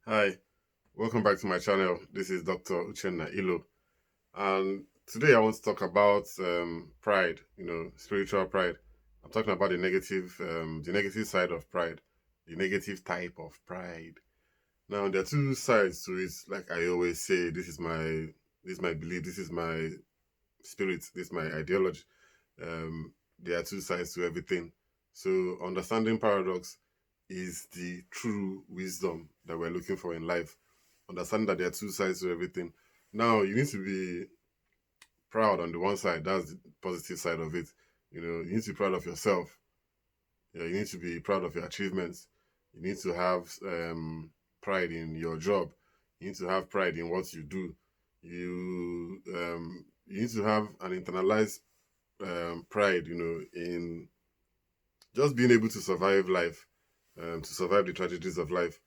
Hi, welcome back to my channel. This is Dr. Uchenna Ilo, and today I want to talk about pride. Spiritual pride. I'm talking about the negative side of pride, the negative type of pride. Now there are two sides to it. Like I always say, this is my belief, this is my spirit, this is my ideology. There are two sides to everything. So understanding paradox is the true wisdom that we're looking for in life. Understand that there are two sides to everything. Now you need to be proud on the one side. That's the positive side of it. You need to be proud of yourself. Yeah, you need to be proud of your achievements. You need to have pride in your job. You need to have pride in what you do. You need to have an internalized pride. In just being able to survive life, to survive the tragedies of life,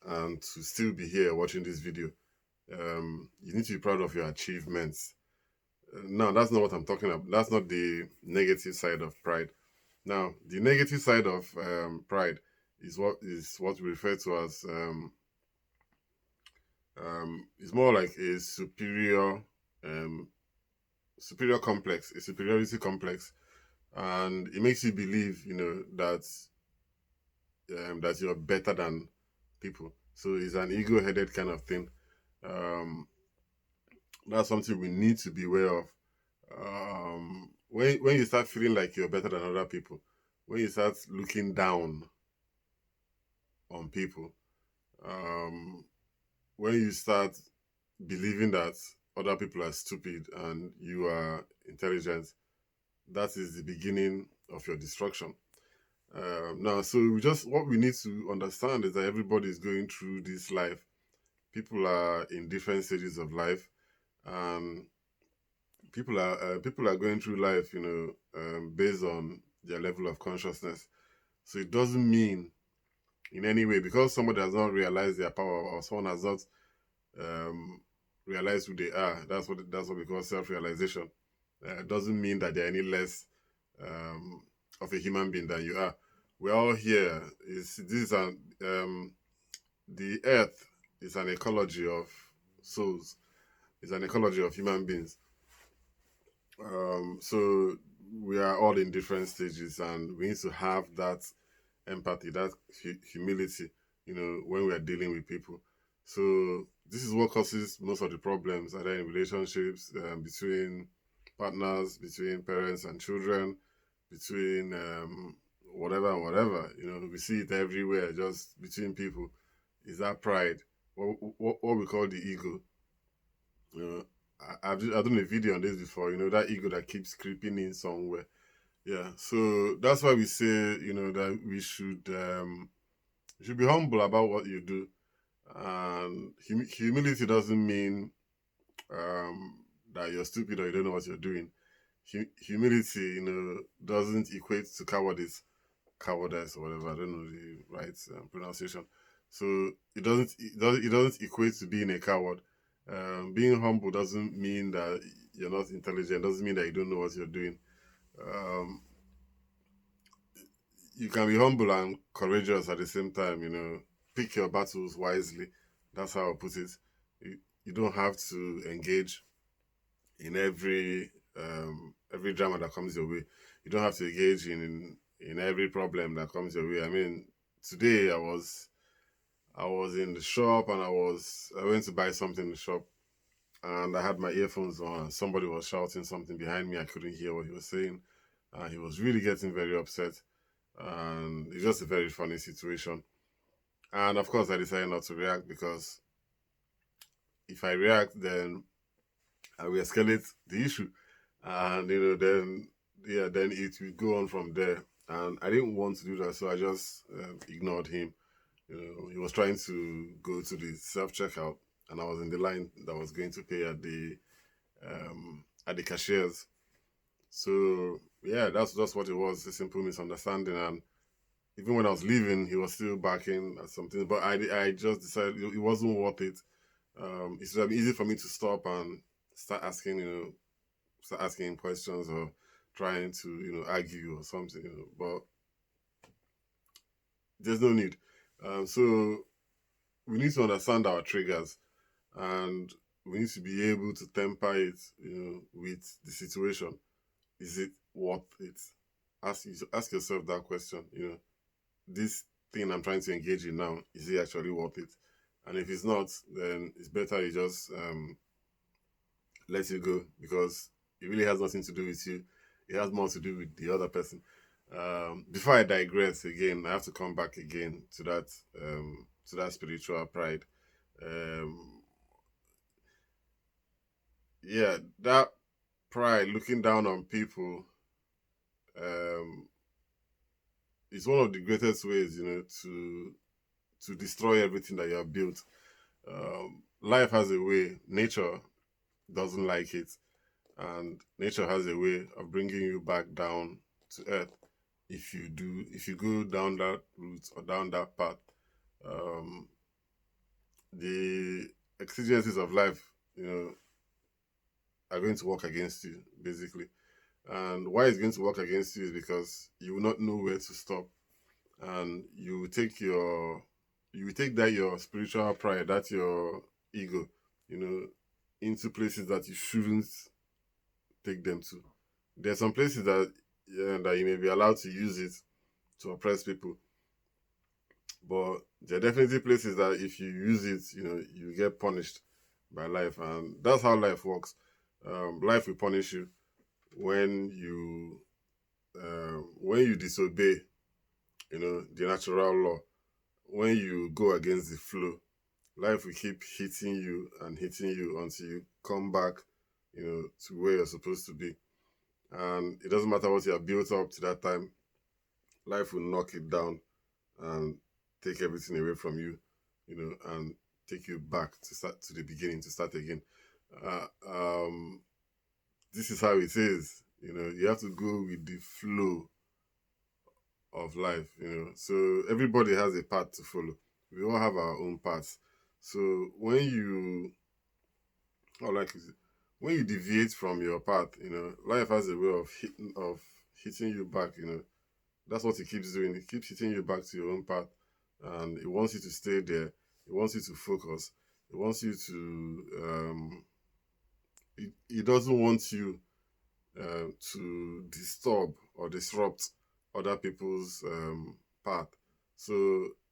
and to still be here watching this video. You need to be proud of your achievements. No, that's not what I'm talking about. That's not the negative side of pride. Now, the negative side of pride is what we refer to as it's more like a um, superior complex, a superiority complex, and it makes you believe, that you're better than people. So it's an ego-headed kind of thing. Um, that's something we need to be aware of. When you start feeling like you're better than other people, when you start looking down on people, um, when you start believing that other people are stupid and you are intelligent, that is the beginning of your destruction. Now, so what we need to understand is that everybody is going through this life. People are in different stages of life, and people are going through life, based on their level of consciousness. So it doesn't mean in any way because somebody has not realized their power or someone has not um, realized who they are. That's what we call self-realization. It doesn't mean that they're any less um, of a human being than you are. We're all here. The earth is an ecology of souls. It's an ecology of human beings. So we are all in different stages, and we need to have that empathy, that humility, when we are dealing with people. So this is what causes most of the problems, either in relationships, between partners, between parents and children, between whatever and whatever. We see it everywhere, just between people. Is that pride? What we call the ego. You know, I've done a video on this before. That ego that keeps creeping in somewhere. Yeah, so that's why we say, that we should be humble about what you do, and humility doesn't mean that you're stupid or you don't know what you're doing. Humility, doesn't equate to cowardice or whatever. I don't know the right pronunciation. So it doesn't equate to being a coward. Being humble doesn't mean that you're not intelligent. Doesn't mean that you don't know what you're doing. Um, you can be humble and courageous at the same time. Pick your battles wisely. That's how I put it. You don't have to engage in every drama that comes your way. You don't have to engage in every problem that comes your way. I mean, today I was in the shop and I went to buy something in the shop, and I had my earphones on and somebody was shouting something behind me. I couldn't hear what he was saying. He was really getting very upset, and it's just a very funny situation. And of course, I decided not to react because if I react, then I will escalate the issue, and then yeah, then it will go on from there. And I didn't want to do that, so I just ignored him. He was trying to go to the self checkout, and I was in the line that was going to pay at the cashiers. So yeah, that's just what it was, a simple misunderstanding. And even when I was leaving, he was still barking at something. But I just decided it wasn't worth it. It's easy for me to stop and start asking, start asking him questions or trying to, argue or something. But there's no need. So we need to understand our triggers, and we need to be able to temper it, with the situation. Is it worth it? Ask yourself that question. This thing I'm trying to engage in now, is it actually worth it? And if it's not, then it's better you just let it go, because it really has nothing to do with you. It has more to do with the other person. Before I digress again, I have to come back again to that spiritual pride. Um, yeah, that pride, looking down on people, um, is one of the greatest ways, to destroy everything that you have built. Life has a way. Nature doesn't like it, and nature has a way of bringing you back down to earth if you go down that route or down that path. um, the exigencies of life, are going to work against you, basically. And why it's going to work against you is because you will not know where to stop, and you will take that your spiritual pride, that your ego, you know, into places that you shouldn't take them to. There's some places that, yeah, that you may be allowed to use it to oppress people, but there are definitely places that if you use it, you get punished by life, and that's how life works. Life will punish you when you disobey, the natural law. When you go against the flow, life will keep hitting you and hitting you until you come back, to where you're supposed to be. And it doesn't matter what you have built up to that time, life will knock it down and take everything away from you, and take you back to the beginning, to start again. Uh, um, this is how it is. You have to go with the flow of life. So everybody has a path to follow. We all have our own paths. So or like when you deviate from your path, life has a way of hitting you back. That's what it keeps doing. It keeps hitting you back to your own path, and it wants you to stay there. It wants you to focus. It wants you to. It doesn't want you to disturb or disrupt other people's path. So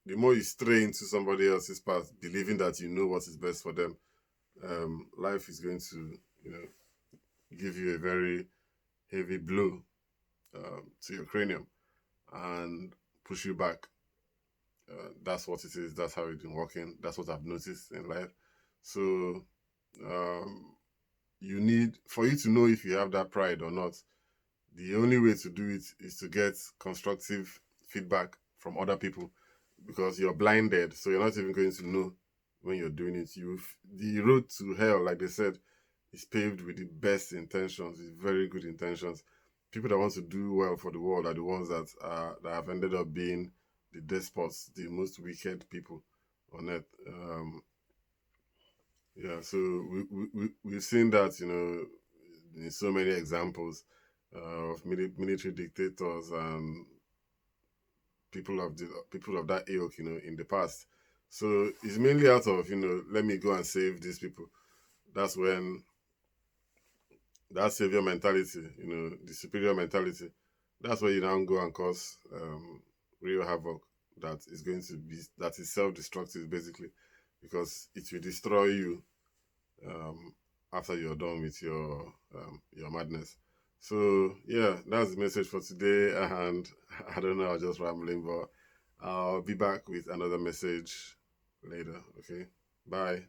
the more you stray into somebody else's path, believing that you know what is best for them, life is going to, give you a very heavy blow to your cranium and push you back. That's what it is. That's how it's been working. That's what I've noticed in life. So um, for you to know if you have that pride or not, the only way to do it is to get constructive feedback from other people, because you're blinded, so you're not even going to know when you're doing it. The road to hell, like they said, is paved with the best intentions, with very good intentions. People that want to do well for the world are the ones that have ended up being the despots, the most wicked people on earth. Yeah, so we've seen that, in so many examples of military dictators and people of that ilk, in the past. So it's mainly out of, let me go and save these people. That's when that savior mentality, the superior mentality, that's where you now go and cause real havoc that is self-destructive, basically, because it will destroy you um, after you're done with your madness. So yeah, that's the message for today. And I don't know, I was just rambling, but I'll be back with another message later. Okay, bye.